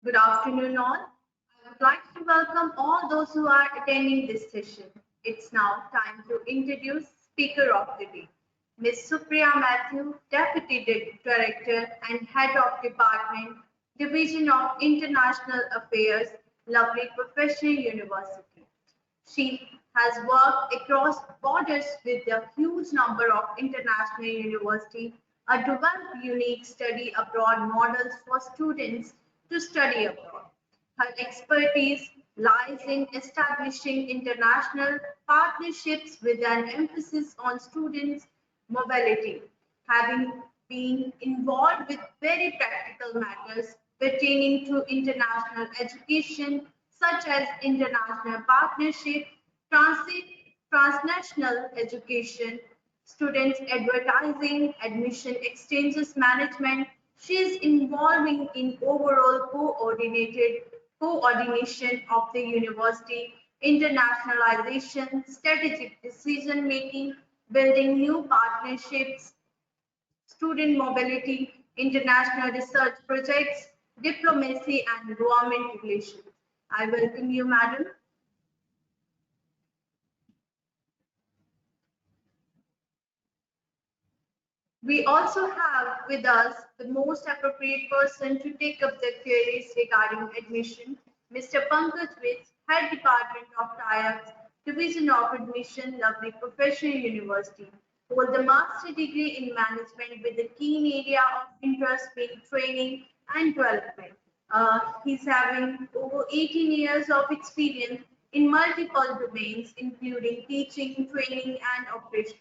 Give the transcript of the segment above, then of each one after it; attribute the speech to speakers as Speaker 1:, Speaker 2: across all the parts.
Speaker 1: Good afternoon, all. I would like to welcome all those who are attending this session. It's now time to introduce Speaker of the Day, Ms. Supriya Matthew, Deputy Director and Head of Department, Division of International Affairs, Lovely Professional University. She has worked across borders with a huge number of international universities to develop unique study abroad models for students to study abroad. Her expertise lies in establishing international partnerships with an emphasis on students' mobility, having been involved with very practical matters pertaining to international education, such as international partnership, transit, transnational education, students advertising, admission exchanges management. She is involving in overall coordination of the university, internationalization, strategic decision making, building new partnerships, student mobility, international research projects, diplomacy and government relations. I welcome you, Madam. We also have with us the most appropriate person to take up the queries regarding admission, Mr. Pankaj Vits, Head Department of Tie-ups, Division of Admission, Lovely Professional University, holds a master degree in management with a keen area of interest being training and development. He's having over 18 years of experience in multiple domains, including teaching, training, and operations.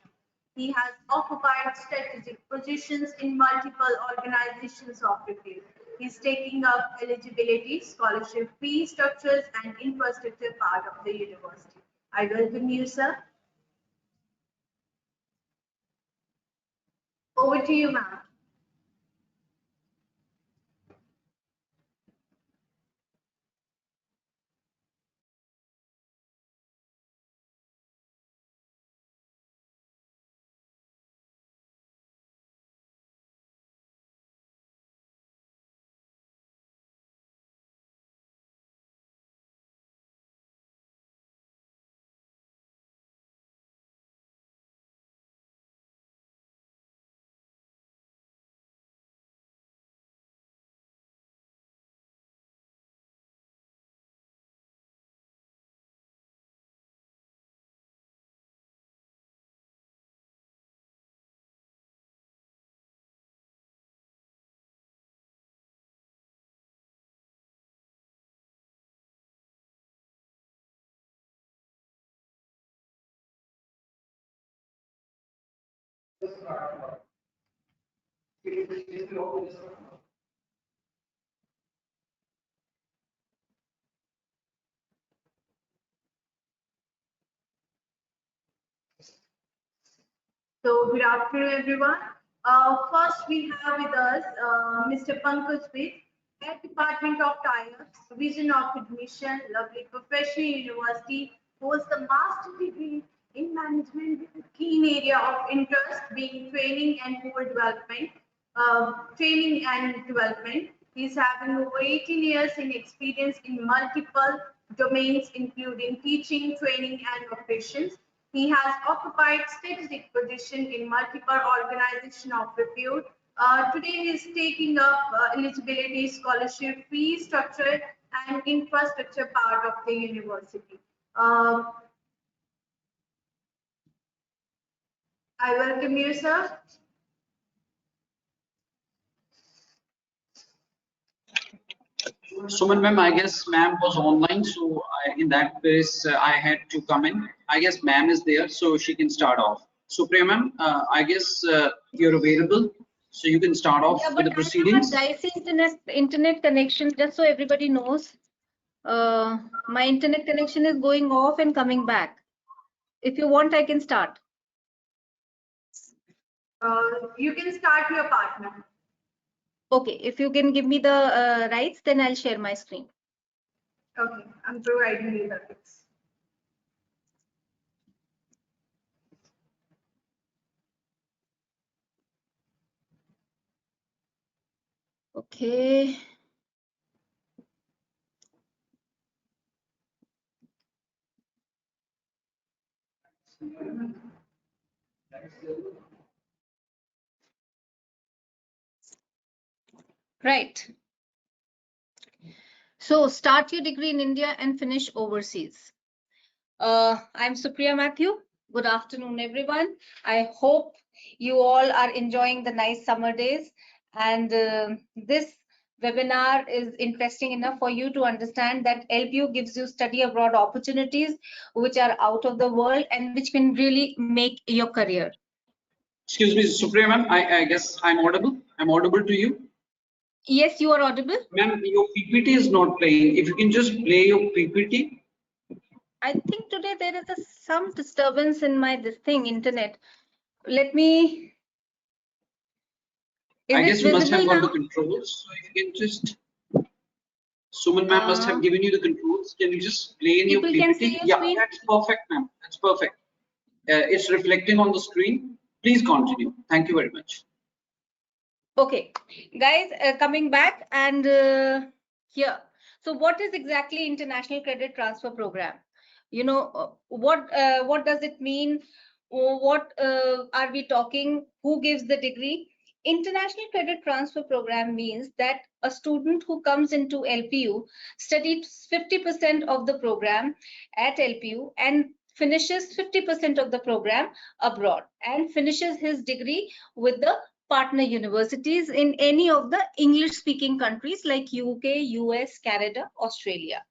Speaker 1: He has occupied strategic positions in multiple organizations of the field. He's taking up eligibility, scholarship fee structures, and infrastructure part of the university. I welcome you, sir. Over to you, ma'am. So good afternoon, everyone. First, we have with us Mr. Pankaj Vit, Head Department of Tie-ups, Division of Admission, Lovely Professional University, holds the master degree in management with a keen area of interest being training and more development. He's having over 18 years in experience in multiple domains, including teaching, training, and operations. He has occupied strategic position in multiple organizations of repute. Today, he is taking up eligibility, scholarship, fee structure, and infrastructure part of the university. I welcome you, sir.
Speaker 2: Suman ma'am, I guess ma'am was online, so in that case I had to come in. I guess ma'am is there, so she can start off. Supriya ma'am, I guess you're available, so you can start off with the proceedings.
Speaker 3: I have a dicey internet connection, just so everybody knows. My internet connection is going off and coming back. If you want, I can start.
Speaker 1: You can start your part, ma'am.
Speaker 3: Okay, if you can give me the rights, then I'll share my screen.
Speaker 1: Okay, I'm providing you the rights.
Speaker 3: Okay. Right. So start your degree in India and finish overseas. I'm Supriya Matthew. Good afternoon, everyone. I hope you all are enjoying the nice summer days. And this webinar is interesting enough for you to understand that LPU gives you study abroad opportunities which are out of the world and which can really make your career.
Speaker 2: Excuse me, Supriya ma'am, I guess I'm audible. I'm audible to you.
Speaker 3: Yes, you are audible.
Speaker 2: Ma'am, your PPT is not playing. If you can just play your PPT.
Speaker 3: I think today there is some disturbance in my internet. Let me. Is
Speaker 2: I
Speaker 3: it
Speaker 2: guess you must have
Speaker 3: visible
Speaker 2: got the
Speaker 3: now?
Speaker 2: controls. So if you can just, Suman ma'am must have given you the controls. Can you just play in your
Speaker 3: People can see
Speaker 2: PPT?
Speaker 3: your
Speaker 2: Yeah,
Speaker 3: screen.
Speaker 2: that's perfect, ma'am. That's perfect. It's reflecting on the screen. Please continue. Thank you very much.
Speaker 3: Okay, guys, coming back and here. So what is exactly International Credit Transfer Program? You know, what does it mean? What are we talking? Who gives the degree? International Credit Transfer Program means that a student who comes into LPU studies 50% of the program at LPU and finishes 50% of the program abroad and finishes his degree with the partner universities in any of the English speaking countries like UK, US, Canada, Australia.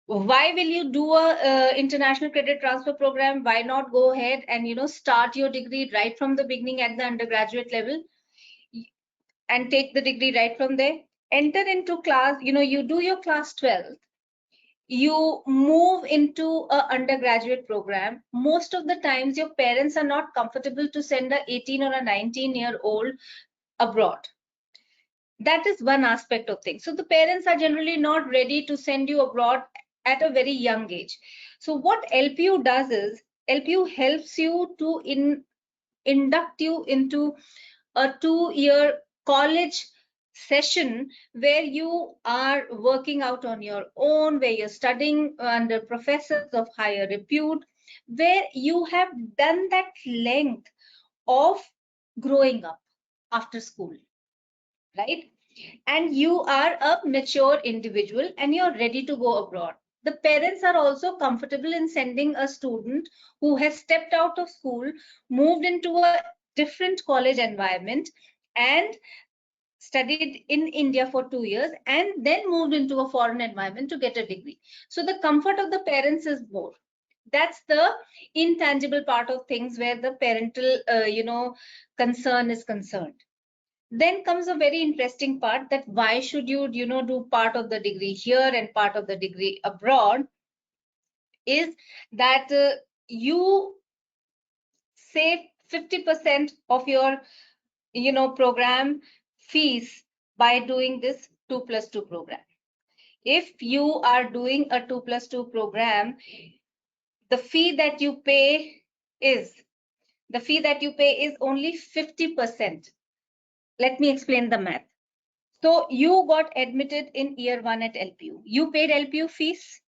Speaker 3: Why will you do a international credit transfer program? Why not go ahead and start your degree right from the beginning at the undergraduate level and take the degree right from there? Enter into class, you do your class 12, you move into a undergraduate program. Most of the times your parents are not comfortable to send a 18 or a 19-year-old abroad. That is one aspect of things. So the parents are generally not ready to send you abroad at a very young age. So what LPU does is LPU helps you to induct you into a 2-year college session where you are working out on your own, where you're studying under professors of higher repute, where you have done that length of growing up after school, right? And you are a mature individual and you're ready to go abroad. The parents are also comfortable in sending a student who has stepped out of school, moved into a different college environment, and studied in India for 2 years, and then moved into a foreign environment to get a degree. So the comfort of the parents is more. That's the intangible part of things where the parental, concern is concerned. Then comes a very interesting part, that why should you do part of the degree here and part of the degree abroad, is that you save 50% of your program fees by doing this 2+2 program. If you are doing a 2+2 program, the fee that you pay is only 50%. Let me explain the math. So you got admitted in year 1 at LPU. You paid LPU fees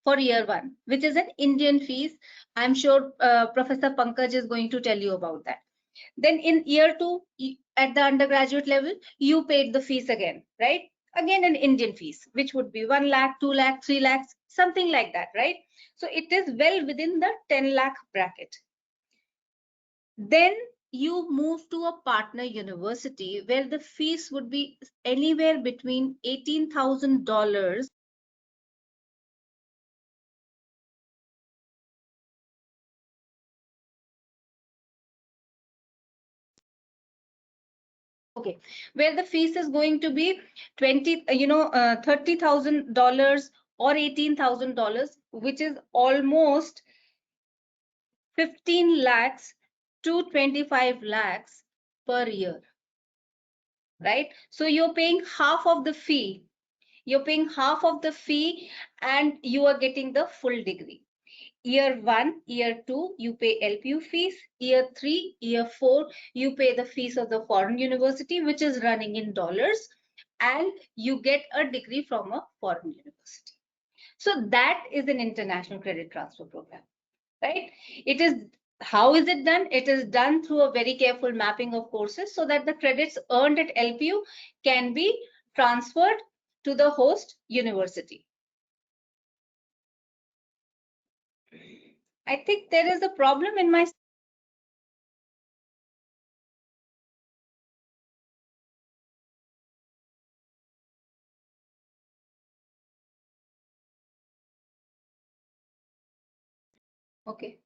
Speaker 3: for year 1, which is an Indian fees. I'm sure Professor Pankaj is going to tell you about that. Then in year 2, at the undergraduate level, you paid the fees again, right? Again, an Indian fees, which would be 1 lakh, 2 lakh, 3 lakhs, something like that, right? So it is well within the 10 lakh bracket. Then you move to a partner university where the fees would be anywhere between $18,000 . Okay, where the fees is going to be $30,000 or $18,000, which is almost 15 lakhs to 25 lakhs per year, right? So you're paying half of the fee. You're paying half of the fee and you are getting the full degree. Year 1, year 2, you pay LPU fees. Year 3, year 4, you pay the fees of the foreign university, which is running in dollars, and you get a degree from a foreign university. So that is an international credit transfer program, right? It is, how is it done? It is done through a very careful mapping of courses so that the credits earned at LPU can be transferred to the host university. I think there is a problem in my. Okay.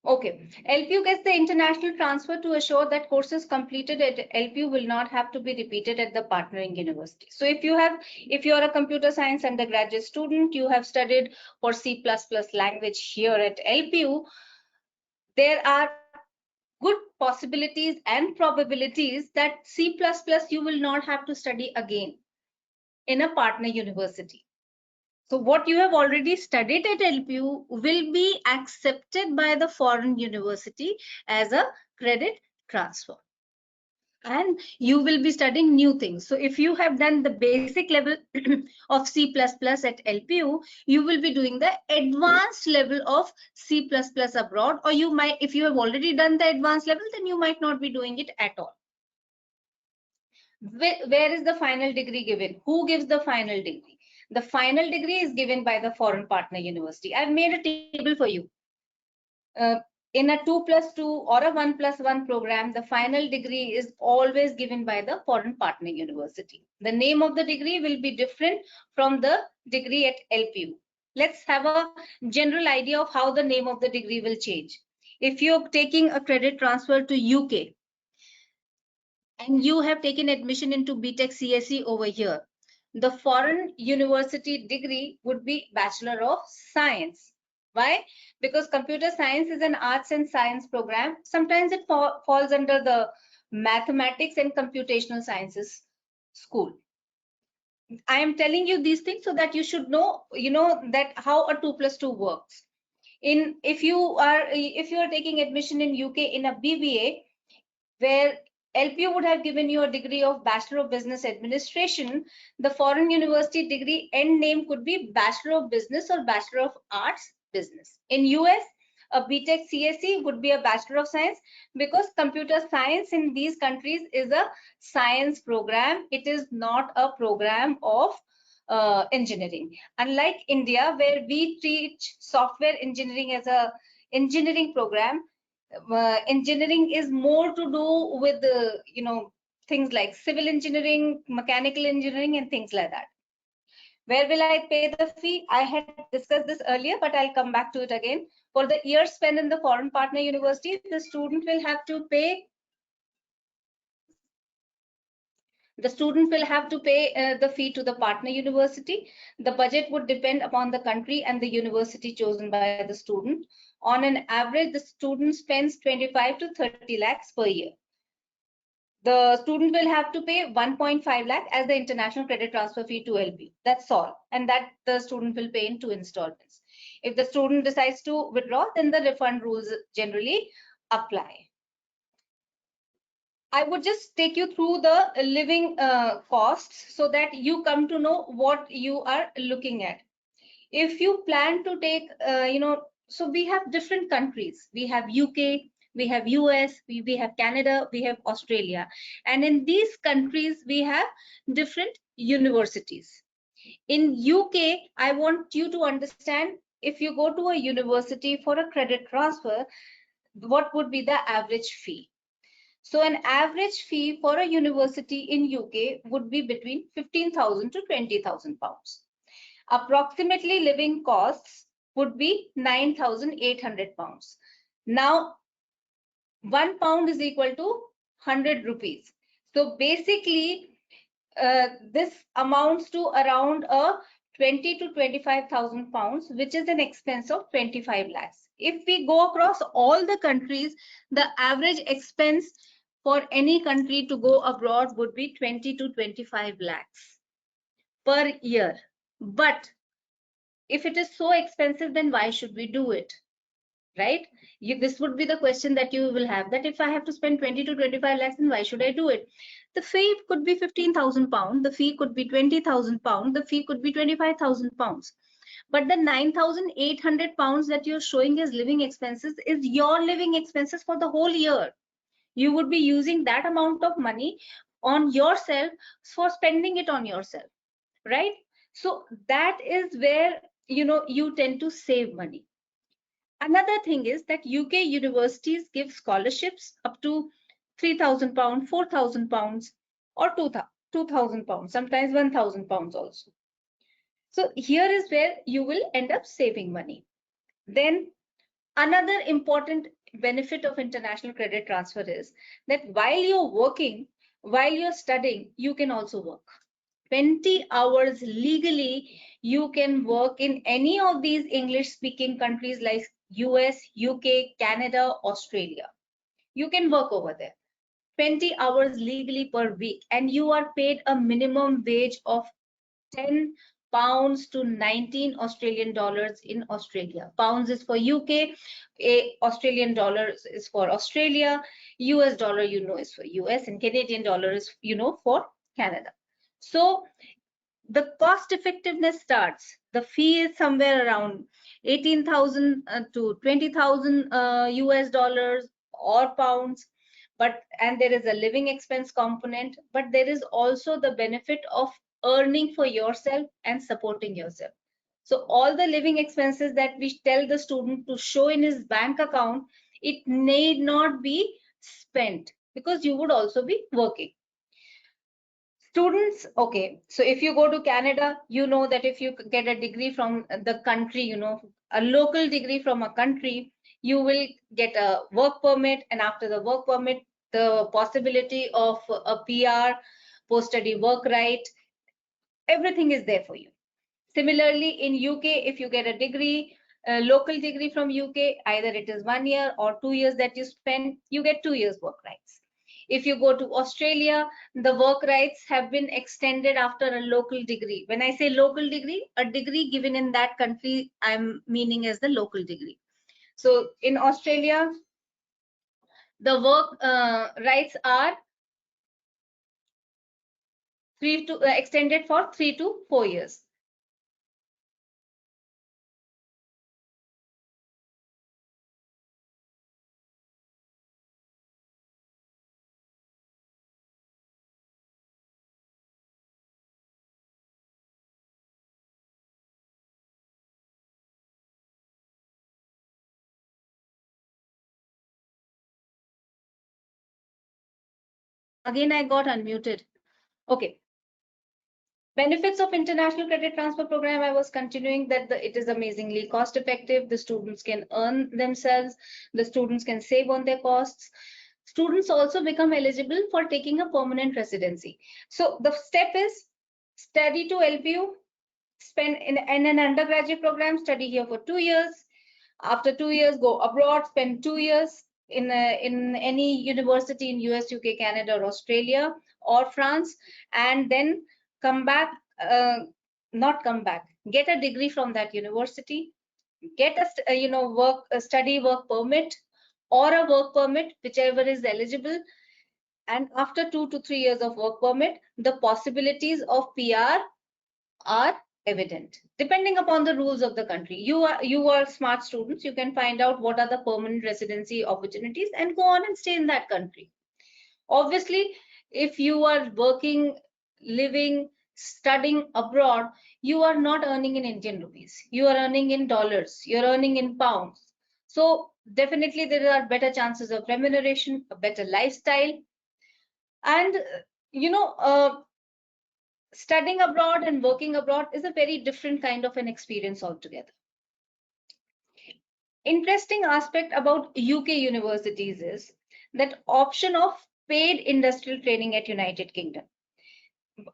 Speaker 3: Okay. LPU gets the international transfer to assure that courses completed at LPU will not have to be repeated at the partnering university. So if you are a computer science undergraduate student, you have studied for C++ language here at LPU, there are good possibilities and probabilities that C++ you will not have to study again in a partner university. So what you have already studied at LPU will be accepted by the foreign university as a credit transfer. And you will be studying new things. So if you have done the basic level of C++ at LPU, you will be doing the advanced level of C++ abroad, or you might, if you have already done the advanced level, then you might not be doing it at all. Where is the final degree given? Who gives the final degree? The final degree is given by the foreign partner university. I've made a table for you. In a 2+2 or a 1+1 program, the final degree is always given by the foreign partner university. The name of the degree will be different from the degree at LPU. Let's have a general idea of how the name of the degree will change. If you're taking a credit transfer to UK and you have taken admission into BTech CSE over here, the foreign university degree would be Bachelor of Science. Why? Because computer science is an arts and science program. Sometimes it falls under the mathematics and computational sciences school. I am telling you these things so that you should know, that how a 2+2 works. If you are taking admission in UK in a BBA, where LPU would have given you a degree of Bachelor of Business Administration, the foreign university degree end name could be Bachelor of Business or Bachelor of Arts Business. In US, a BTech CSE would be a Bachelor of Science, because computer science in these countries is a science program. It is not a program of engineering. Unlike India, where we teach software engineering as a engineering program, engineering is more to do with the things like civil engineering, mechanical engineering, and things like that. Where will I pay the fee? I had discussed this earlier, but I'll come back to it again. For the year spent in the foreign partner university, the student will have to pay the fee to the partner university. The budget would depend upon the country and the university chosen by the student. On an average, the student spends 25 to 30 lakhs per year. The student will have to pay 1.5 lakh as the international credit transfer fee to LPU. That's all. And that the student will pay in 2 installments. If the student decides to withdraw, then the refund rules generally apply. I would just take you through the living costs so that you come to know what you are looking at. If you plan to take, so we have different countries. We have UK, we have US, we have Canada, we have Australia. And in these countries, we have different universities. In UK, I want you to understand, if you go to a university for a credit transfer, what would be the average fee? So an average fee for a university in UK would be between 15,000 to 20,000 pounds. Approximately living costs would be 9,800 pounds. Now, 1 pound is equal to 100 rupees. So basically, this amounts to around 20 to 25,000 pounds, which is an expense of 25 lakhs. If we go across all the countries, the average expense for any country to go abroad would be 20 to 25 lakhs per year. But if it is so expensive, then why should we do it? Right? This would be the question that you will have, that if I have to spend 20 to 25 lakhs, then why should I do it? The fee could be 15,000 pounds, the fee could be 20,000 pounds, the fee could be 25,000 pounds. But the 9,800 pounds that you're showing as living expenses is your living expenses for the whole year. You would be using that amount of money on yourself for spending it on yourself, right? So that is where, you tend to save money. Another thing is that UK universities give scholarships up to 3,000 pounds, 4,000 pounds, or 2,000 pounds, sometimes 1,000 pounds also. So here is where you will end up saving money. Then another important benefit of international credit transfer is that while you're working, while you're studying, you can also work. 20 hours legally, you can work in any of these English speaking countries like US, UK, Canada, Australia. You can work over there. 20 hours legally per week, and you are paid a minimum wage of 10 pounds to 19 Australian dollars in Australia. Pounds is for UK, Australian dollars is for Australia, US dollar, is for US, and Canadian dollar is, for Canada. So the cost effectiveness starts. The fee is somewhere around 18,000 to 20,000 US dollars or pounds. And there is a living expense component, but there is also the benefit of earning for yourself and supporting yourself. So all the living expenses that we tell the student to show in his bank account, it need not be spent because you would also be working. Students, okay, so if you go to Canada, you know that if you get a degree from the country, a local degree from a country, you will get a work permit, and after the work permit, the possibility of a PR, post-study work right, everything is there for you. Similarly, in UK, if you get a degree, a local degree from UK, either it is 1 year or 2 years that you spend, you get 2 years work rights. If you go to Australia, the work rights have been extended after a local degree. When I say local degree, a degree given in that country, I'm meaning as the local degree. So in Australia, the work rights are extended for 3 to 4 years. Again, I got unmuted. Okay. Benefits of international credit transfer program, I was continuing that it is amazingly cost effective. The students can earn themselves. The students can save on their costs. Students also become eligible for taking a permanent residency. So the step is study to LPU, spend in an undergraduate program, study here for 2 years. After 2 years, go abroad, spend 2 years in any university in US, UK, Canada, or Australia, or France, and then come back, not come back, get a degree from that university, get a study work permit or a work permit, whichever is eligible. And after 2 to 3 years of work permit, the possibilities of PR are evident depending upon the rules of the country. You are smart students, you can find out what are the permanent residency opportunities and go on and stay in that country. Obviously, if you are working, living, studying abroad, you are not earning in Indian rupees, you are earning in dollars, you're earning in pounds. So definitely there are better chances of remuneration, a better lifestyle. And studying abroad and working abroad is a very different kind of an experience altogether. Interesting aspect about UK universities is that option of paid industrial training at United Kingdom.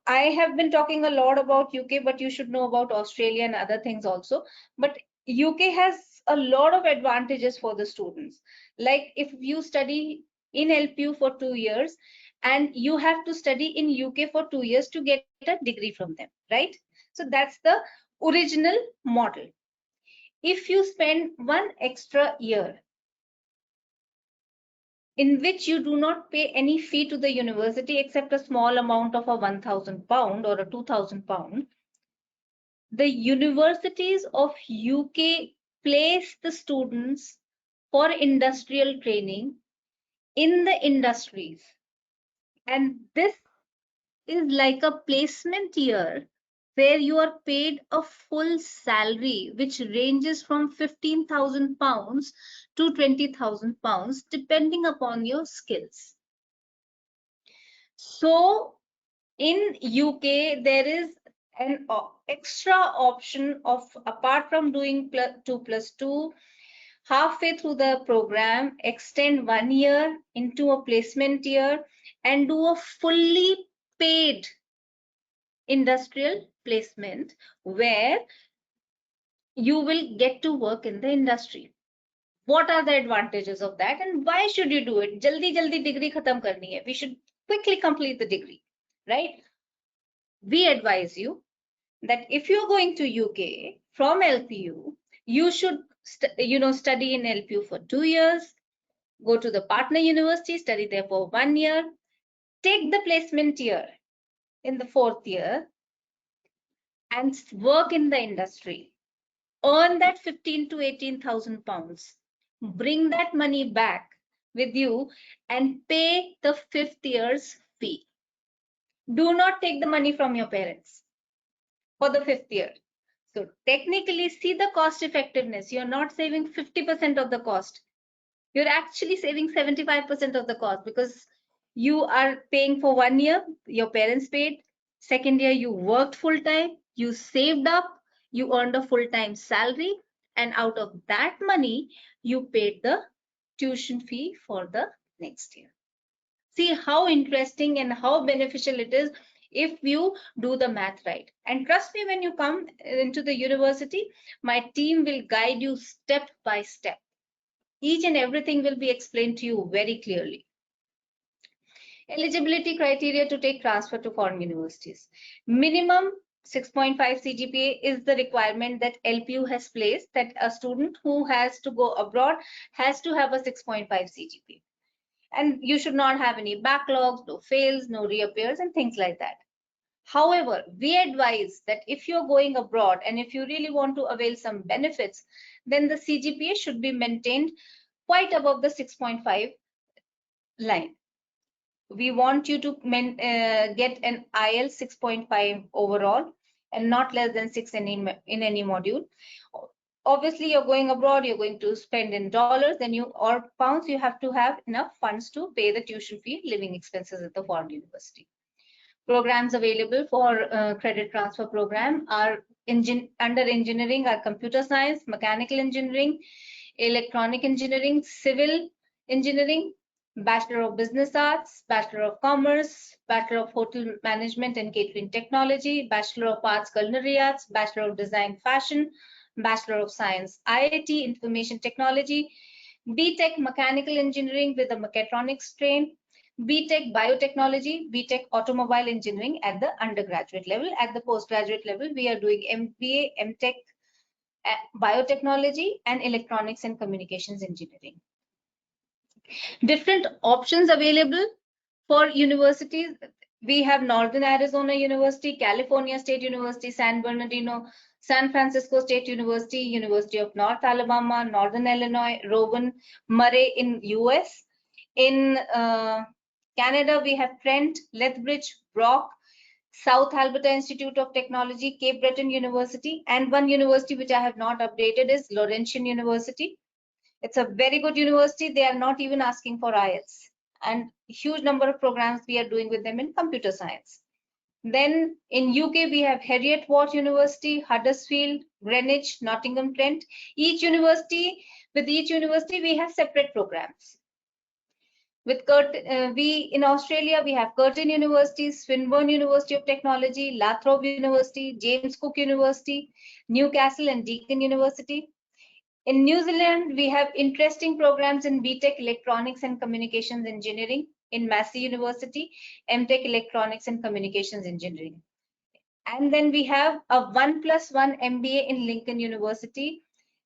Speaker 3: I have been talking a lot about UK, but you should know about Australia and other things also. But UK has a lot of advantages for the students. Like if you study in LPU for 2 years, and you have to study in UK for 2 years to get a degree from them, right? So that's the original model. If you spend 1 extra year in which you do not pay any fee to the university except a small amount of a 1,000 pound or a 2,000 pound, the universities of UK place the students for industrial training in the industries. And this is like a placement year where you are paid a full salary, which ranges from £15,000 to £20,000, depending upon your skills. So in UK, there is an extra option of, apart from doing 2+2, halfway through the program, extend 1 year into a placement year and do a fully paid industrial placement where you will get to work in the industry. What are the advantages of that and why should you do it? Jaldi degree khatam karni hai. We should quickly complete the degree, right? We advise you that if you're going to UK from LPU, you should study in LPU for 2 years, go to the partner university, study there for 1 year, take the placement year in the 4th year and work in the industry. Earn that 15 to 18,000 pounds. Bring that money back with you and pay the 5th year's fee. Do not take the money from your parents for the 5th year. So technically, see the cost effectiveness. You're not saving 50% of the cost. You're actually saving 75% of the cost because you are paying for 1 year, your parents paid. 2nd year, you worked full time, you saved up, you earned a full-time salary, and out of that money, you paid the tuition fee for the next year. See how interesting and how beneficial it is if you do the math right. And trust me, when you come into the university, my team will guide you step by step. Each and everything will be explained to you very clearly. Eligibility criteria to take transfer to foreign universities. Minimum 6.5 CGPA is the requirement that LPU has placed, that a student who has to go abroad has to have a 6.5 CGPA. And you should not have any backlogs, no fails, no reappears, and things like that. However, we advise that if you're going abroad and if you really want to avail some benefits, then the CGPA should be maintained quite above the 6.5 line. We want you to get an IELTS 6.5 overall and not less than 6 in any module. Obviously, you're going abroad, you're going to spend in dollars or pounds, you have to have enough funds to pay the tuition fee, living expenses at the foreign university. Programs available for credit transfer program are under engineering are computer science, mechanical engineering, electronic engineering, civil engineering, Bachelor of Business Arts, Bachelor of Commerce, Bachelor of Hotel Management and Catering Technology, Bachelor of Arts Culinary Arts, Bachelor of Design Fashion, Bachelor of Science IIT Information Technology, BTech Mechanical Engineering with a mechatronics strain, BTech Biotechnology, BTech Automobile Engineering at the undergraduate level. At the postgraduate level, we are doing MBA, MTech, Biotechnology and Electronics and Communications Engineering. Different options available for universities. We have Northern Arizona University, California State University, San Bernardino, San Francisco State University, University of North Alabama, Northern Illinois, Rowan, Murray in US. In Canada, we have Trent, Lethbridge, Brock, South Alberta Institute of Technology, Cape Breton University, and one university which I have not updated is Laurentian University. It's a very good university. They are not even asking for IELTS, and huge number of programs we are doing with them in computer science. Then in UK, we have Heriot-Watt University, Huddersfield, Greenwich, Nottingham Trent. With each university, we have separate programs. With in Australia, we have Curtin University, Swinburne University of Technology, Lathrop University, James Cook University, Newcastle and Deakin University. In New Zealand, we have interesting programs in BTech Electronics and Communications Engineering in Massey University, MTech Electronics and Communications Engineering. And then we have a 1+1 MBA in Lincoln University.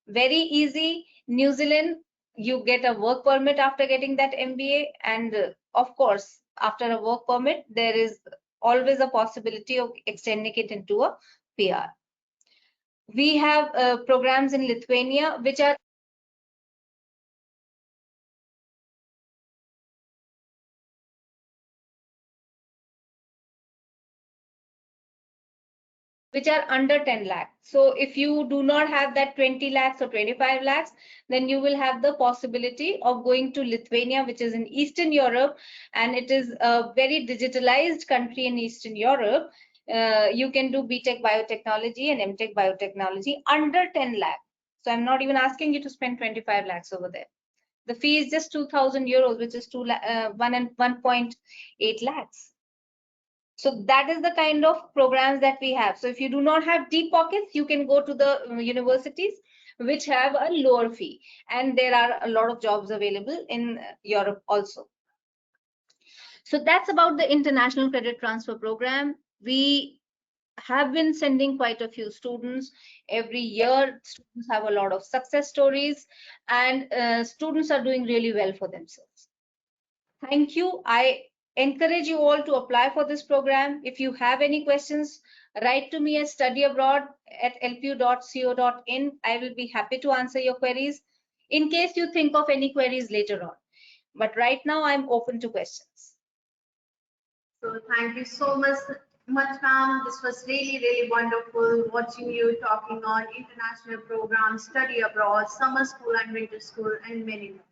Speaker 3: Very easy. New Zealand, you get a work permit after getting that MBA. And of course, after a work permit, there is always a possibility of extending it into a PR. We have programs in Lithuania which are under 10 lakh. So if you do not have that 20 lakhs or 25 lakhs, then you will have the possibility of going to Lithuania, which is in Eastern Europe, and it is a very digitalized country in Eastern Europe. You can do BTech biotechnology and MTech biotechnology under 10 lakh. So I'm not even asking you to spend 25 lakhs over there. The fee is just 2,000 euros, which is 1.8 lakhs. So that is the kind of programs that we have. So if you do not have deep pockets, you can go to the universities which have a lower fee. And there are a lot of jobs available in Europe also. So that's about the international credit transfer program. We have been sending quite a few students every year. Students have a lot of success stories, and students are doing really well for themselves. Thank you. I encourage you all to apply for this program. If you have any questions, write to me at studyabroad@lpu.co.in. I will be happy to answer your queries in case you think of any queries later on. But right now, I'm open to questions.
Speaker 1: So thank you so much, ma'am. This was really wonderful watching you talking on international programs, study abroad, summer school and winter school, and many more.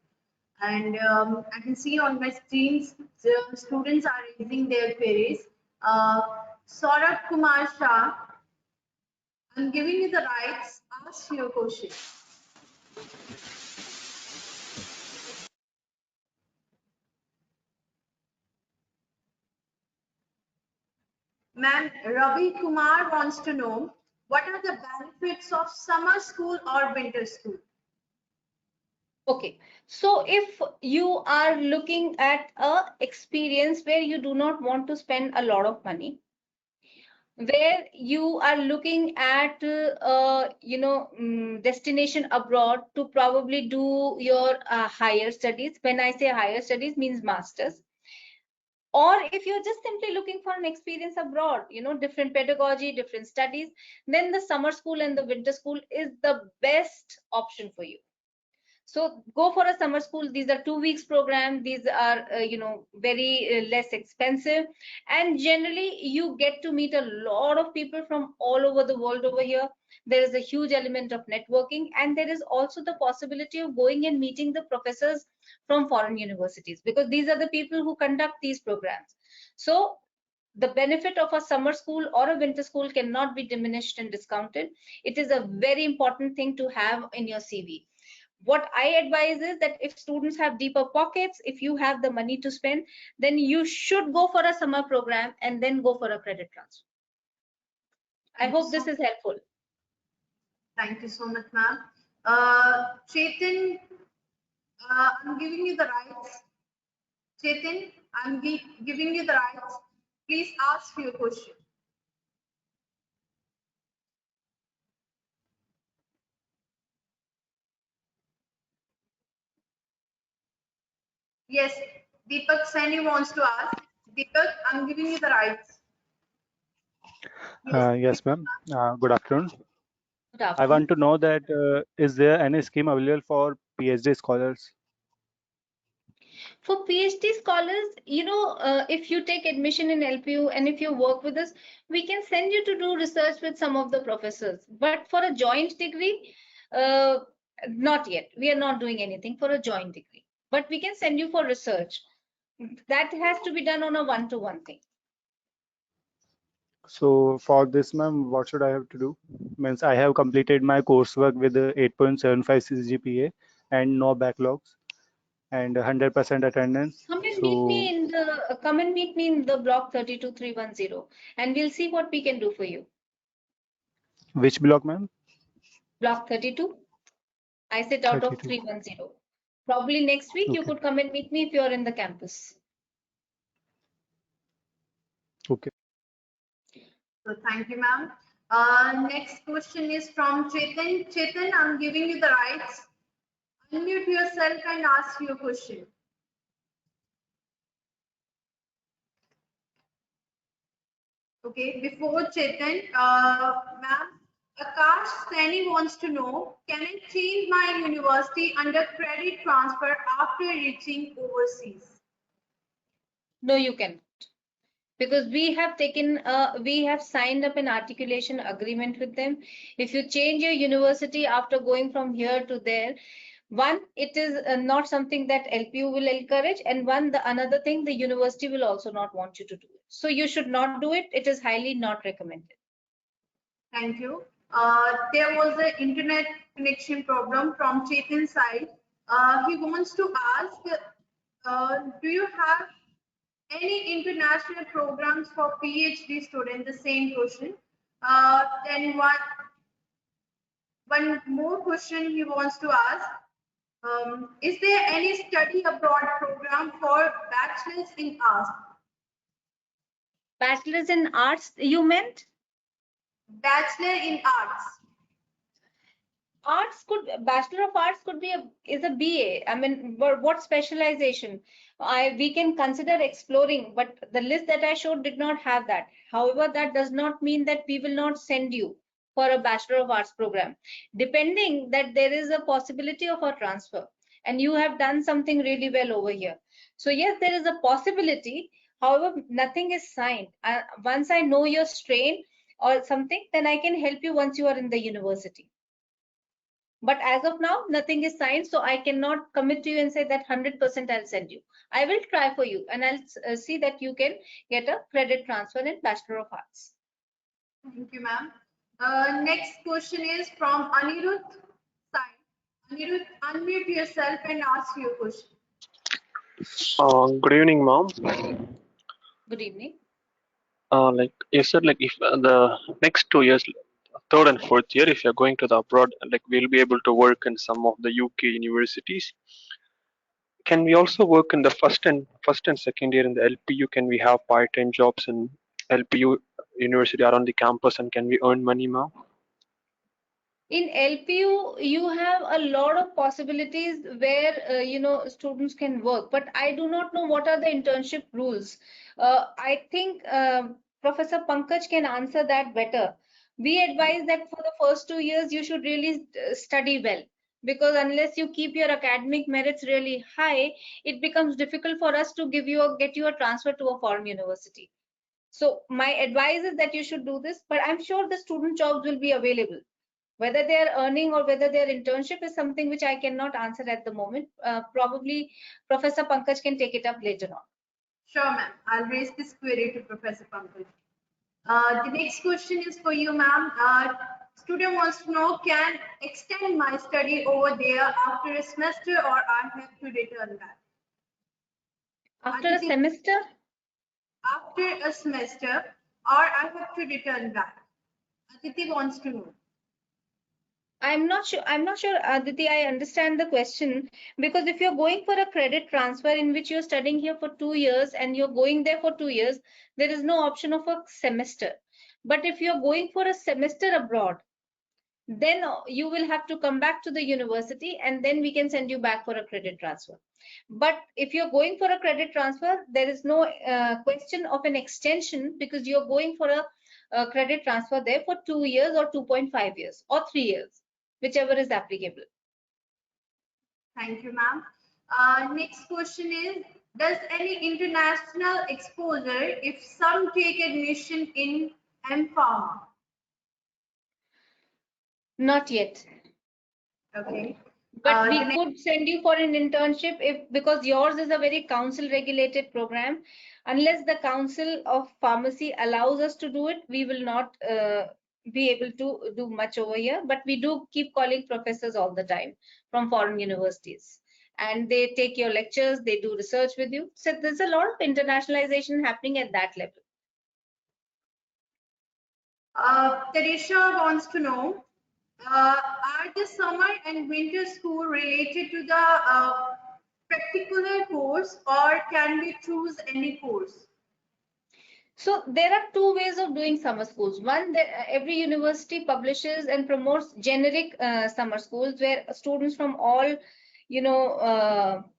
Speaker 1: And I can see on my screens the students are raising their queries. Saurabh Kumar Shah, I'm giving you the rights. Ask your question. Ma'am, Ravi Kumar wants to know what are the benefits of summer school or winter school?
Speaker 3: Okay, so if you are looking at a experience where you do not want to spend a lot of money, where you are looking at destination abroad to probably do your higher studies. When I say higher studies, means masters. Or if you're just simply looking for an experience abroad, different pedagogy, different studies, then the summer school and the winter school is the best option for you. So go for a summer school. These are 2 weeks program. These are, very less expensive. And generally you get to meet a lot of people from all over the world over here. There is a huge element of networking. And there is also the possibility of going and meeting the professors from foreign universities, because these are the people who conduct these programs. So the benefit of a summer school or a winter school cannot be diminished and discounted. It is a very important thing to have in your CV. What I advise is that if students have deeper pockets, if you have the money to spend, then you should go for a summer program and then go for a credit transfer. I hope this is helpful.
Speaker 1: Thank you so much, ma'am. Chetan, I'm giving you the rights. Chetan, I'm giving you the rights. Please ask your question. Yes, Deepak Sani wants to ask. Deepak, I'm giving you the rights.
Speaker 4: Yes, ma'am. Good afternoon.
Speaker 3: Good
Speaker 4: I
Speaker 3: afternoon.
Speaker 4: want to know that is there any scheme available for PhD scholars?
Speaker 3: For PhD scholars, if you take admission in LPU and if you work with us, we can send you to do research with some of the professors. But for a joint degree, not yet. We are not doing anything for a joint degree. But we can send you for research. That has to be done on a one-to-one thing.
Speaker 4: So for this, ma'am, what should I have to do? Means I have completed my coursework with 8.75 CGPA and no backlogs and 100% attendance.
Speaker 3: Come and
Speaker 4: So
Speaker 3: meet me in the block 32310, and we'll see what we can do for you.
Speaker 4: which block, ma'am?
Speaker 3: Block 32. I sit out of
Speaker 4: 32.
Speaker 3: 310. Probably next week you
Speaker 4: Okay.
Speaker 3: could come and meet me if you're in the campus.
Speaker 4: Okay.
Speaker 1: So thank you, ma'am. Next question is from Chetan. Chetan, I'm giving you the rights. Unmute yourself and ask your question. Okay, before Chetan, ma'am, Akash Saini wants to know, can I change my university under credit transfer after reaching overseas?
Speaker 3: No, you can. Because we have signed up an articulation agreement with them. If you change your university after going from here to there, one, it is not something that LPU will encourage, and another thing, the university will also not want you to do it. So you should not do it. It is highly not recommended.
Speaker 1: Thank you. There was an internet connection problem from Chetan's side. He wants to ask, do you have any international programs for PhD students? The same question. Then one more question he wants to ask. Is there any study abroad program for bachelors in arts?
Speaker 3: Bachelor's in arts, you meant?
Speaker 1: Bachelor in arts.
Speaker 3: Bachelor of Arts could be is a BA. I mean, what specialization? We can consider exploring, but the list that I showed did not have that. However, that does not mean that we will not send you for a Bachelor of Arts program, depending that there is a possibility of a transfer, and you have done something really well over here. So yes, there is a possibility. However, nothing is signed. Once I know your strain or something, then I can help you once you are in the university. But as of now, nothing is signed, so I cannot commit to you and say that 100% I'll send you. I will try for you, and I'll see that you can get a credit transfer in Bachelor of Arts.
Speaker 1: Thank you, ma'am. Next question is from Anirudh side. Anirudh, unmute yourself and ask your question.
Speaker 5: Good evening, ma'am.
Speaker 3: Good evening.
Speaker 5: Like you said, like if the next 2 years, third and fourth year, if you're going to the abroad, like we'll be able to work in some of the UK universities. Can we also work in the first and second year in the LPU? Can we have part-time jobs in LPU university around the campus, and can we earn money, ma'am?
Speaker 3: In LPU, you have a lot of possibilities where students can work, but I do not know what are the internship rules. I think Professor Pankaj can answer that better. We advise that for the first 2 years, you should really study well, because unless you keep your academic merits really high, it becomes difficult for us to get you a transfer to a foreign university. So my advice is that you should do this, but I'm sure the student jobs will be available. Whether they are earning or whether their internship is something which I cannot answer at the moment. Probably Professor Pankaj can take it up later on.
Speaker 1: Sure, ma'am. I'll raise this query to Professor Pankaj. The next question is for you, ma'am. Student wants to know, can extend my study over there after a semester, or I have to return back?
Speaker 3: After a semester?
Speaker 1: After a semester, or I have to return back? Aditi wants to know.
Speaker 3: I'm not sure, Aditi, I understand the question, because if you're going for a credit transfer in which you're studying here for 2 years and you're going there for 2 years, there is no option of a semester. But if you're going for a semester abroad, then you will have to come back to the university, and then we can send you back for a credit transfer. But if you're going for a credit transfer, there is no question of an extension, because you're going for a credit transfer there for 2 years or 2.5 years or 3 years, whichever is applicable.
Speaker 1: Thank you, ma'am. Next question is, does any international exposure if some take admission in M-Pharma?
Speaker 3: Not yet.
Speaker 1: Okay.
Speaker 3: But we could send you for an internship because yours is a very council regulated program. Unless the Council of Pharmacy allows us to do it, we will not be able to do much over here. But we do keep calling professors all the time from foreign universities, and they take your lectures, they do research with you. So there's a lot of internationalization happening at that level.
Speaker 1: Teresha wants to know, are the summer and winter school related to the particular course, or can we choose any course?
Speaker 3: So there are two ways of doing summer schools. One, every university publishes and promotes generic summer schools where students from all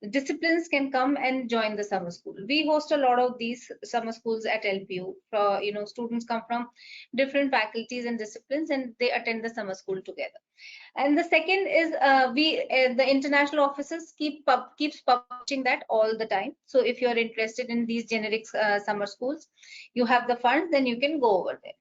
Speaker 3: disciplines can come and join the summer school. We host a lot of these summer schools at LPU. Students come from different faculties and disciplines, and they attend the summer school together. And the second is the international offices keeps publishing that all the time. So if you're interested in these generic summer schools, you have the funds, then you can go over there.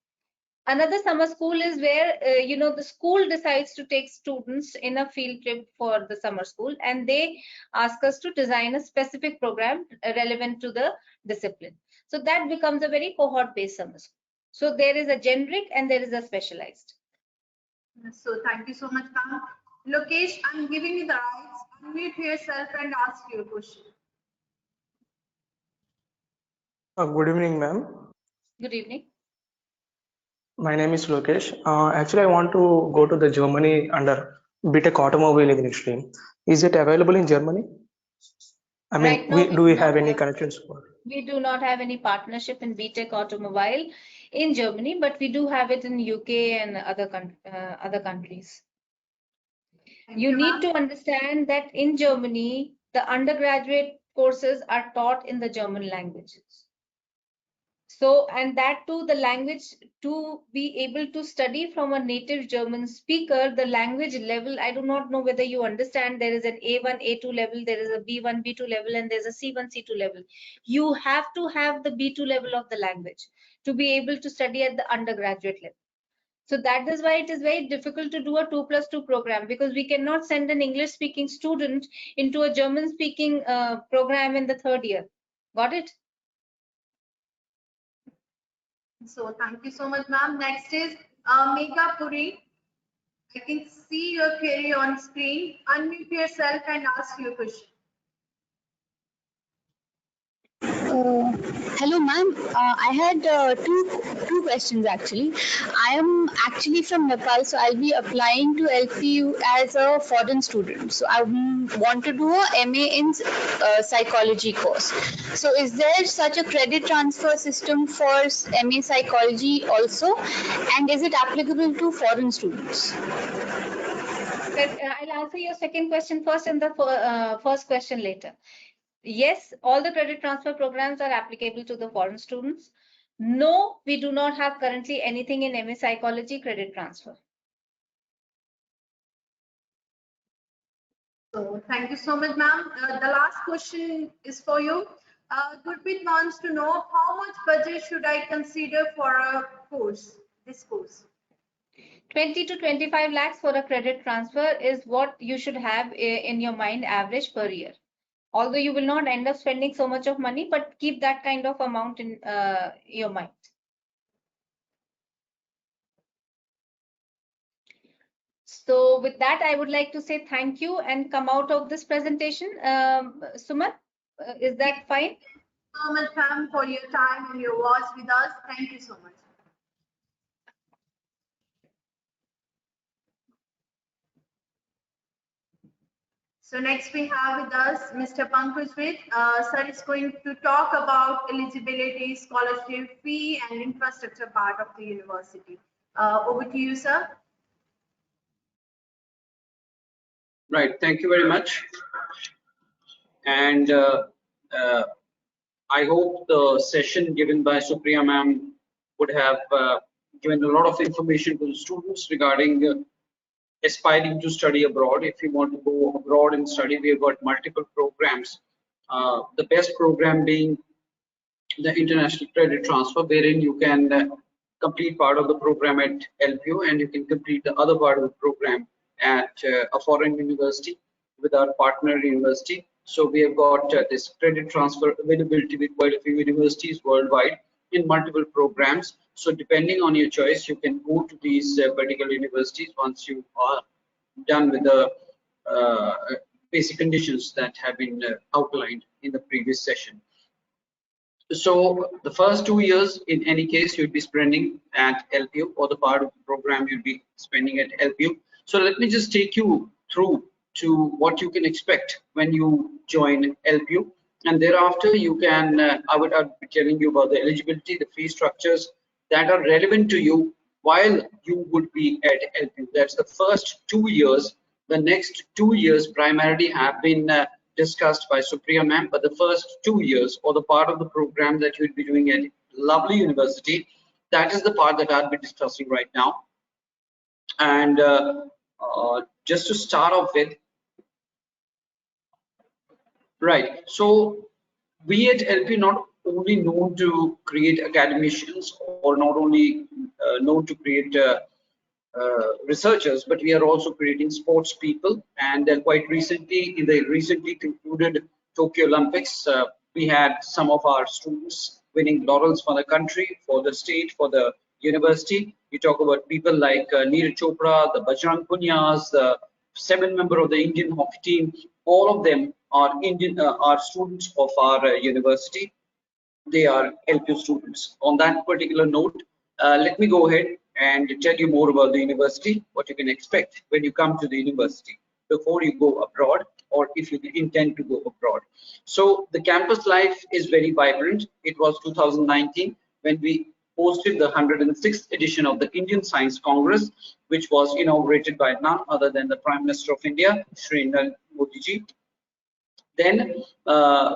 Speaker 3: Another summer school is where the school decides to take students in a field trip for the summer school, and they ask us to design a specific program relevant to the discipline. So that becomes a very cohort-based summer school. So there is a generic and there is a specialized.
Speaker 1: So thank you so much, ma'am. Lokesh, I'm giving you the rights. Unmute yourself and ask your question.
Speaker 6: Good evening, ma'am.
Speaker 3: Good evening.
Speaker 6: My name is Lokesh. Actually, I want to go to the Germany under BTech Automobile Engineering stream. Is it available in Germany? I mean,
Speaker 3: Right now,
Speaker 6: do we have any connections for?
Speaker 3: We do not have any partnership in BTech Automobile in Germany, but we do have it in UK and other countries. You need to understand that in Germany, the undergraduate courses are taught in the German languages. So, and that too, the language, to be able to study from a native German speaker, the language level, I do not know whether you understand, there is an A1, A2 level, there is a B1, B2 level, and there's a C1, C2 level. You have to have the B2 level of the language to be able to study at the undergraduate level. So that is why it is very difficult to do a 2+2 program, because we cannot send an English speaking student into a German speaking program in the third year. Got it?
Speaker 1: So thank you so much, ma'am. Next is Megha Puri. I can see your query on screen. Unmute yourself and ask your question.
Speaker 7: Hello, ma'am. I had two questions actually. I am actually from Nepal, so I'll be applying to LPU as a foreign student. So I want to do a MA in psychology course. So is there such a credit transfer system for MA psychology also, and is it applicable to foreign students?
Speaker 3: I'll answer your second question first and the first question later. Yes, all the credit transfer programs are applicable to the foreign students. No, we do not have currently anything in MA Psychology credit transfer.
Speaker 1: So thank you so much, ma'am. The last question is for you. Gurpreet wants to know how much budget should I consider for a course, this course?
Speaker 3: 20 to 25 lakhs for a credit transfer is what you should have in your mind average per year. Although you will not end up spending so much of money, but keep that kind of amount in your mind. So with that, I would like to say thank you and come out of this presentation. Suman, is that fine?
Speaker 1: Thank you so much, ma'am, for your time and your words with us. Thank you so much. So next we have with us Mr. Pankaj With. Sir is going to talk about eligibility, scholarship, fee, and infrastructure part of the university. Over to you, sir.
Speaker 2: Right, thank you very much. And I hope the session given by Supriya ma'am would have given a lot of information to the students regarding aspiring to study abroad. If you want to go abroad and study, we have got multiple programs. The best program being the international credit transfer, wherein you can complete part of the program at LPU and you can complete the other part of the program at a foreign university with our partner university. So we have got this credit transfer availability with quite a few universities worldwide in multiple programs. So depending on your choice, you can go to these particular universities once you are done with the basic conditions that have been outlined in the previous session. So the first 2 years, in any case, you'd be spending at LPU, or the part of the program you'd be spending at LPU. So let me just take you through to what you can expect when you join LPU, and thereafter you can I would be telling you about the eligibility, the fee structures that are relevant to you while you would be at LPU. That's the first 2 years The next 2 years primarily have been discussed by Supriya ma'am, but the first 2 years, or the part of the program that you'll be doing at lovely university, that is the part that I'll be discussing right now. And just to start off with, right, so we at LP not only known to create academicians, or not only known to create researchers, but we are also creating sports people. And quite recently, in the recently concluded Tokyo Olympics, we had some of our students winning laurels for the country, for the state, for the university. We talk about people like Neeraj Chopra, the Bajrang Punyas, the 7 member of the Indian hockey team. All of them are are students of our university. They are LPU students. On that particular note, let me go ahead and tell you more about the university, what you can expect when you come to the university before you go abroad, or if you intend to go abroad. So the campus life is very vibrant. It was 2019 when we hosted the 106th edition of the Indian Science Congress, which was inaugurated by none other than the Prime Minister of India, Shri Narendra Modi ji. Then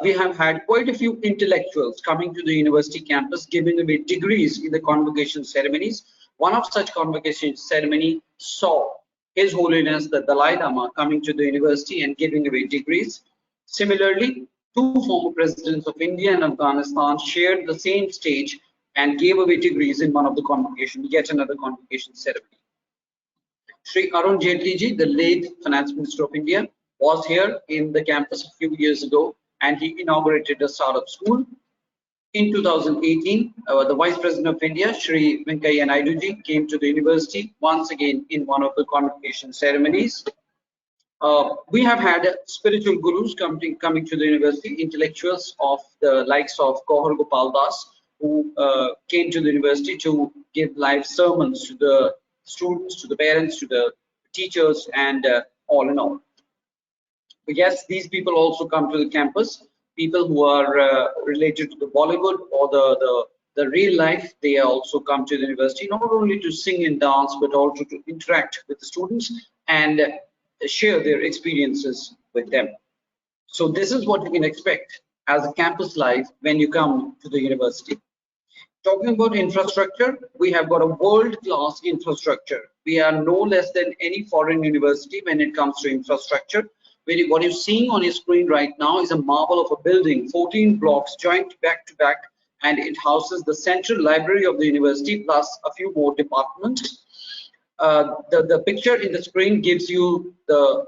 Speaker 2: we have had quite a few intellectuals coming to the university campus, giving away degrees in the convocation ceremonies. One of such convocation ceremony saw His Holiness the Dalai Lama coming to the university and giving away degrees. Similarly, 2 former presidents of India and Afghanistan shared the same stage and gave away degrees in one of the convocation, yet another convocation ceremony. Shri Arun Jaitley ji, the late Finance Minister of India, was here in the campus a few years ago, and he inaugurated a startup school. In 2018, the Vice President of India, Shri Venkaiah Naidu ji, came to the university once again in one of the convocation ceremonies. We have had spiritual gurus coming to the university, intellectuals of the likes of Kauhar Gopal Das, who came to the university to give live sermons to the students, to the parents, to the teachers, and all in all. But yes, these people also come to the campus. People who are related to the Bollywood or the real life, they also come to the university, not only to sing and dance, but also to interact with the students and share their experiences with them. So this is what you can expect as a campus life when you come to the university. Talking about infrastructure, we have got a world-class infrastructure. We are no less than any foreign university when it comes to infrastructure. What you're seeing on your screen right now is a marvel of a building, 14 blocks joined back to back, and it houses the central library of the university plus a few more departments. The picture in the screen gives you the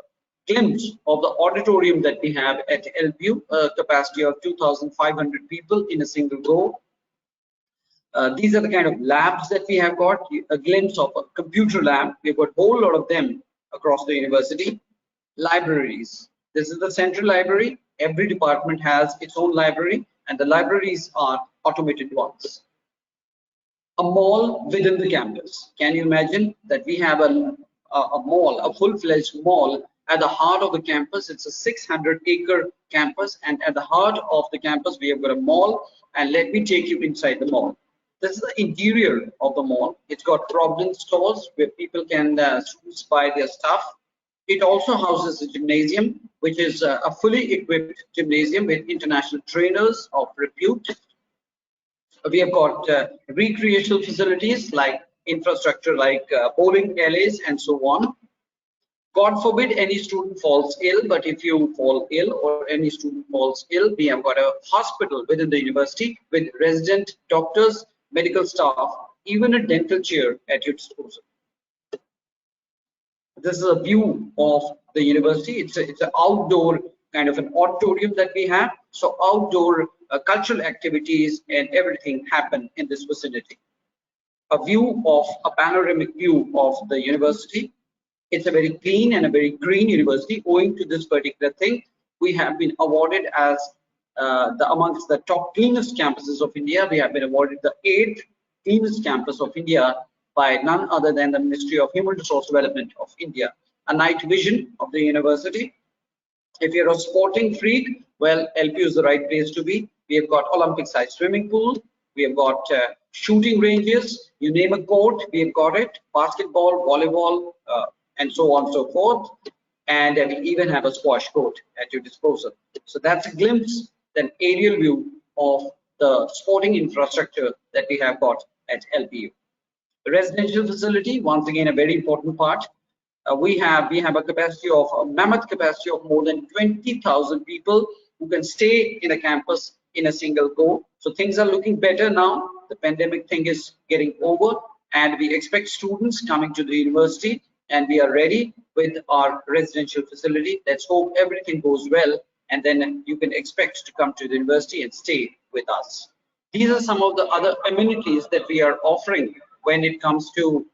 Speaker 2: glimpse of the auditorium that we have at LPU, a capacity of 2,500 people in a single row. These are the kind of labs that we have got, a glimpse of a computer lab. We've got a whole lot of them across the university. Libraries. This is the central library. Every department has its own library, and the libraries are automated ones. A mall within the campus. Can you imagine that we have a mall, a full-fledged mall at the heart of the campus? It's a 600-acre campus, and at the heart of the campus, we have got a mall. And let me take you inside the mall. This is the interior of the mall. It's got problem stores where people can buy their stuff. It also houses a gymnasium, which is a fully equipped gymnasium with international trainers of repute. We have got recreational facilities like infrastructure like bowling alleys and so on. God forbid any student falls ill, but if you fall ill or any student falls ill, we have got a hospital within the university with resident doctors, medical staff, even a dental chair at your disposal. This is a view of the university. It's an outdoor kind of an auditorium that we have. So outdoor cultural activities and everything happen in this vicinity. A view of a panoramic view of the university. It's a very clean and a very green university. Owing to this particular thing, we have been awarded as amongst the top cleanest campuses of India. We have been awarded the 8th cleanest campus of India by none other than the Ministry of Human Resource Development of India. A night vision of the university. If you're a sporting freak, well, LPU is the right place to be. We have got Olympic-sized swimming pool. We have got shooting ranges. You name a court, we have got it. Basketball, volleyball, and so on and so forth. and we even have a squash court at your disposal. So that's a glimpse, an aerial view of the sporting infrastructure that we have got at LPU. The residential facility, once again, a very important part. We have a capacity of a mammoth capacity of more than 20,000 people who can stay in a campus in a single go. So things are looking better now. The pandemic thing is getting over, and we expect students coming to the university, and we are ready with our residential facility. Let's hope everything goes well, and then you can expect to come to the university and stay with us. These are some of the other amenities that we are offering when it comes to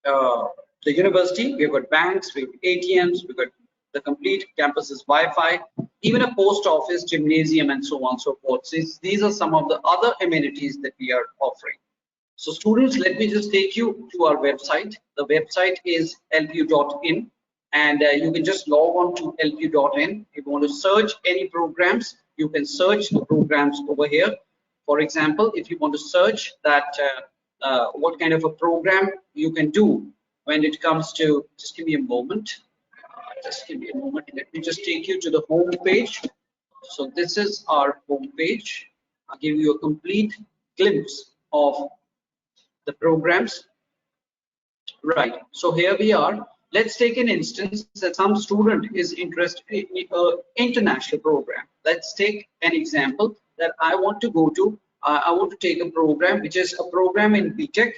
Speaker 2: the university. We've got banks, we've got ATMs, we've got the complete campus's Wi-Fi, even a post office, gymnasium, and so on and so forth. So these are some of the other amenities that we are offering. So students, let me just take you to our website. The website is lpu.in, and you can just log on to lpu.in. If you want to search any programs, you can search the programs over here. For example, if you want to search that what kind of a program you can do when it comes to, just give me a moment. Let me just take you to the home page. So this is our home page. I'll give you a complete glimpse of the programs. Right, so here we are. Let's take an instance that some student is interested in an international program. Let's take an example that I want to go to. I want to take a program which is a program in BTech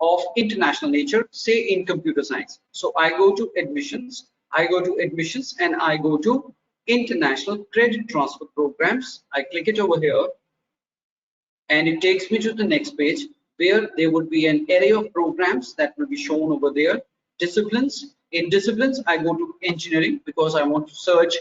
Speaker 2: of international nature, say in computer science. So I go to admissions, and I go to international credit transfer programs. I click it over here, and it takes me to the next page where there would be an array of programs that will be shown over there. Disciplines. In disciplines, I go to engineering because I want to search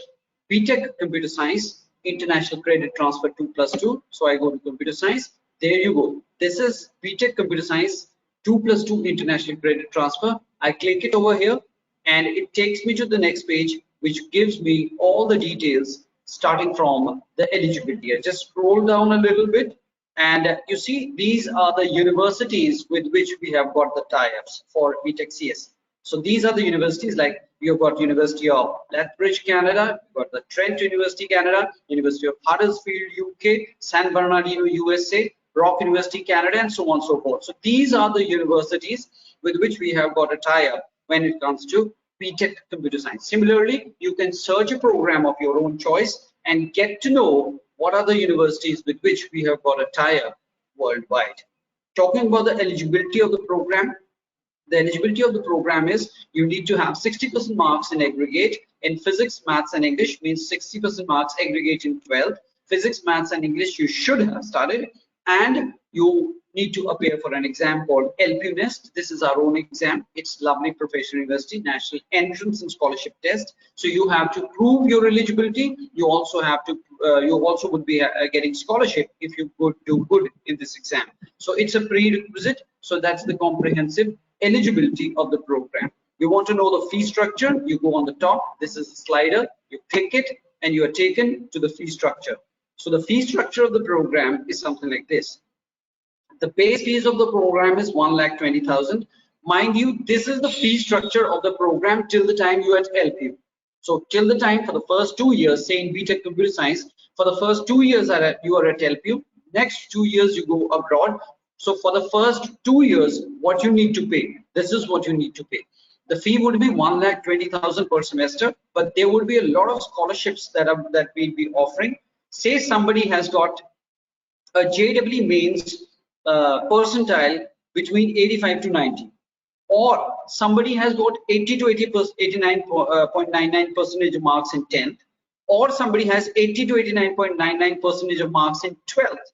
Speaker 2: BTech computer science international credit transfer 2+2. So I go to computer science. There you go. This is BTech computer science 2+2 international credit transfer. I click it over here, and it takes me to the next page, which gives me all the details starting from the eligibility. I just scroll down a little bit, and you see these are the universities with which we have got the tie-ups for BTech CS. So these are the universities, like you've got University of Lethbridge, Canada, you've got the Trent University, Canada, University of Huddersfield, UK, San Bernardino, USA, Brock University, Canada, and so on and so forth. So these are the universities with which we have got a tie-up when it comes to BTech computer science. Similarly, you can search a program of your own choice and get to know what are the universities with which we have got a tie-up worldwide. Talking about the eligibility of the program, the eligibility of the program is you need to have 60% marks in aggregate in physics, maths, and English. Means 60% marks aggregate in 12th. Physics, maths, and English you should have started, and you need to appear for an exam called LPU Nest. This is our own exam. It's lovely professional university, national entrance and scholarship test. So you have to prove your eligibility. You also have to you also would be getting scholarship if you could do good in this exam. So it's a prerequisite. So that's the comprehensive eligibility of the program. You want to know the fee structure, you go on the top. This is a slider, you click it, and you are taken to the fee structure. So the fee structure of the program is something like this. The base fees of the program is 1,20,000. Mind you, this is the fee structure of the program till the time you are at LPU. So till the time for the first 2 years, say in BTech computer science, for the first 2 years you are at LPU. Next 2 years you go abroad. So for the first 2 years, what you need to pay, this is what you need to pay. The fee would be 1,20,000 per semester, but there would be a lot of scholarships that we'll be offering. Say somebody has got a JEE mains percentile between 85 to 90, or somebody has got 80 to 89.99 percentage of marks in 10th, or somebody has 80 to 89.99 percentage of marks in 12th,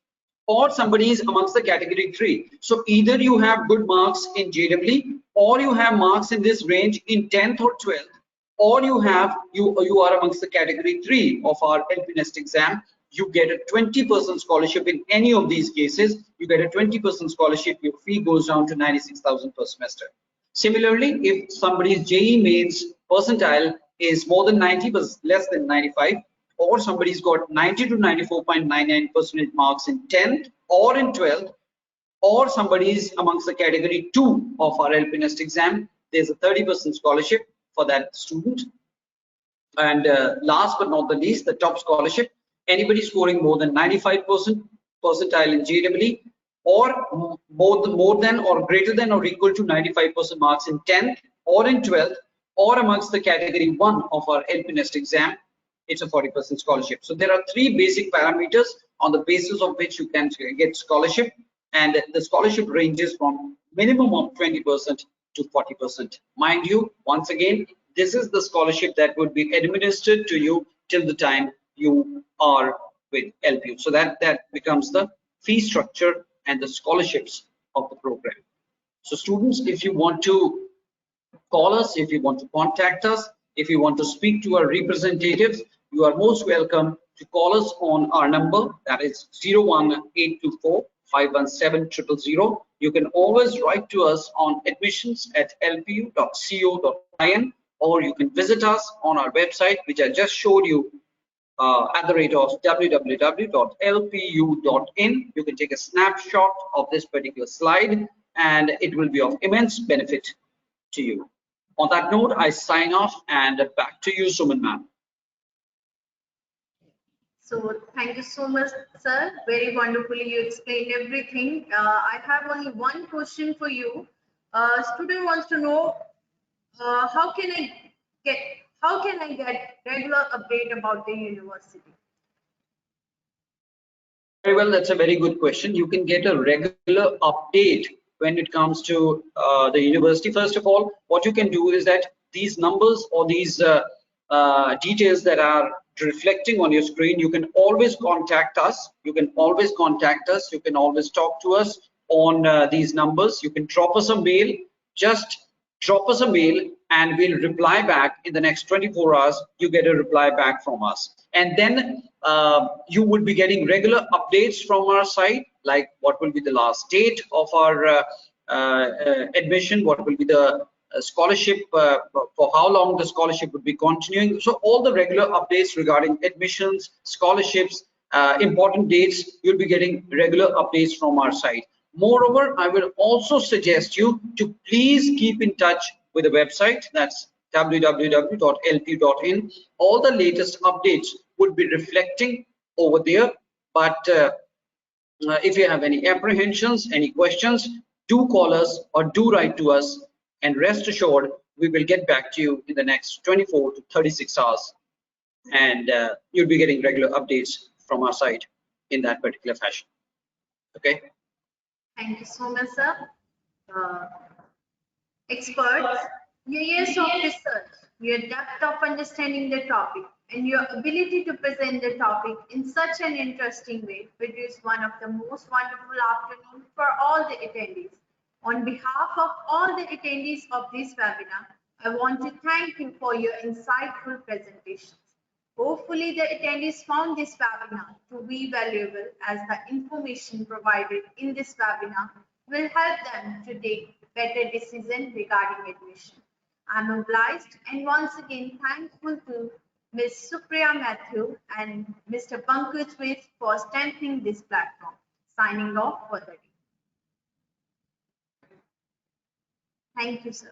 Speaker 2: or somebody is amongst the category 3. So either you have good marks in JEE, or you have marks in this range in 10th or 12th, or you are amongst the category 3 of our LP Nest exam. You get a 20% scholarship in any of these cases. You get a 20% scholarship. Your fee goes down to 96,000 per semester. Similarly, if somebody's JEE mains percentile is more than 90 but less than 95, or somebody's got 90 to 94.99% marks in 10th or in 12th, or somebody is amongst the category 2 of our LP Nest exam, there's a 30% scholarship for that student. And last but not the least, the top scholarship, anybody scoring more than 95% percentile in JEE or more than or greater than or equal to 95% marks in 10th or in 12th or amongst the category 1 of our LP Nest exam, it's a 40% scholarship. So there are three basic parameters on the basis of which you can get scholarship, and the scholarship ranges from minimum of 20% to 40%. Mind you, once again, this is the scholarship that would be administered to you till the time you are with LPU. So that becomes the fee structure and the scholarships of the program. So students, if you want to call us, if you want to contact us, if you want to speak to our representatives, you are most welcome to call us on our number, that is 01824 517 000. You can always write to us on admissions@lpu.co.in, or you can visit us on our website, which I just showed you, at the rate of www.lpu.in. You can take a snapshot of this particular slide and it will be of immense benefit to you. On that note, I sign off and back to you, Suman ma'am.
Speaker 1: So thank you so much, sir. Very wonderfully you explained everything. I have only one question for you. Student wants to know how can I get regular update about the university?
Speaker 2: Very well, that's a very good question. You can get a regular update when it comes to the university. First of all, what you can do is that these numbers or these details that are reflecting on your screen, you can always contact us. You can always contact us. You can always talk to us on these numbers. You can drop us a mail. Just drop us a mail and we'll reply back in the next 24 hours. You get a reply back from us, and then you would be getting regular updates from our site, like what will be the last date of our admission, what will be the scholarship, for how long the scholarship would be continuing. So all the regular updates regarding admissions, scholarships, important dates, you'll be getting regular updates from our site. Moreover, I will also suggest you to please keep in touch with the website, that's www.lpu.in. All the latest updates would be reflecting over there, but if you have any apprehensions, any questions, do call us or do write to us, and rest assured we will get back to you in the next 24 to 36 hours, and you'll be getting regular updates from our site in that particular fashion. Okay.
Speaker 1: Thank you so much, sir. Experts, your years of research, your depth of understanding the topic, and your ability to present the topic in such an interesting way produced one of the most wonderful afternoons for all the attendees. On behalf of all the attendees of this webinar, I want to thank you for your insightful presentations. Hopefully, the attendees found this webinar to be valuable, as the information provided in this webinar will help them to take better decisions regarding admission. I'm obliged and once again thankful to Ms. Supriya Matthew and Mr. Pankaj With for strengthening this platform. Signing off for the day. Thank you, sir.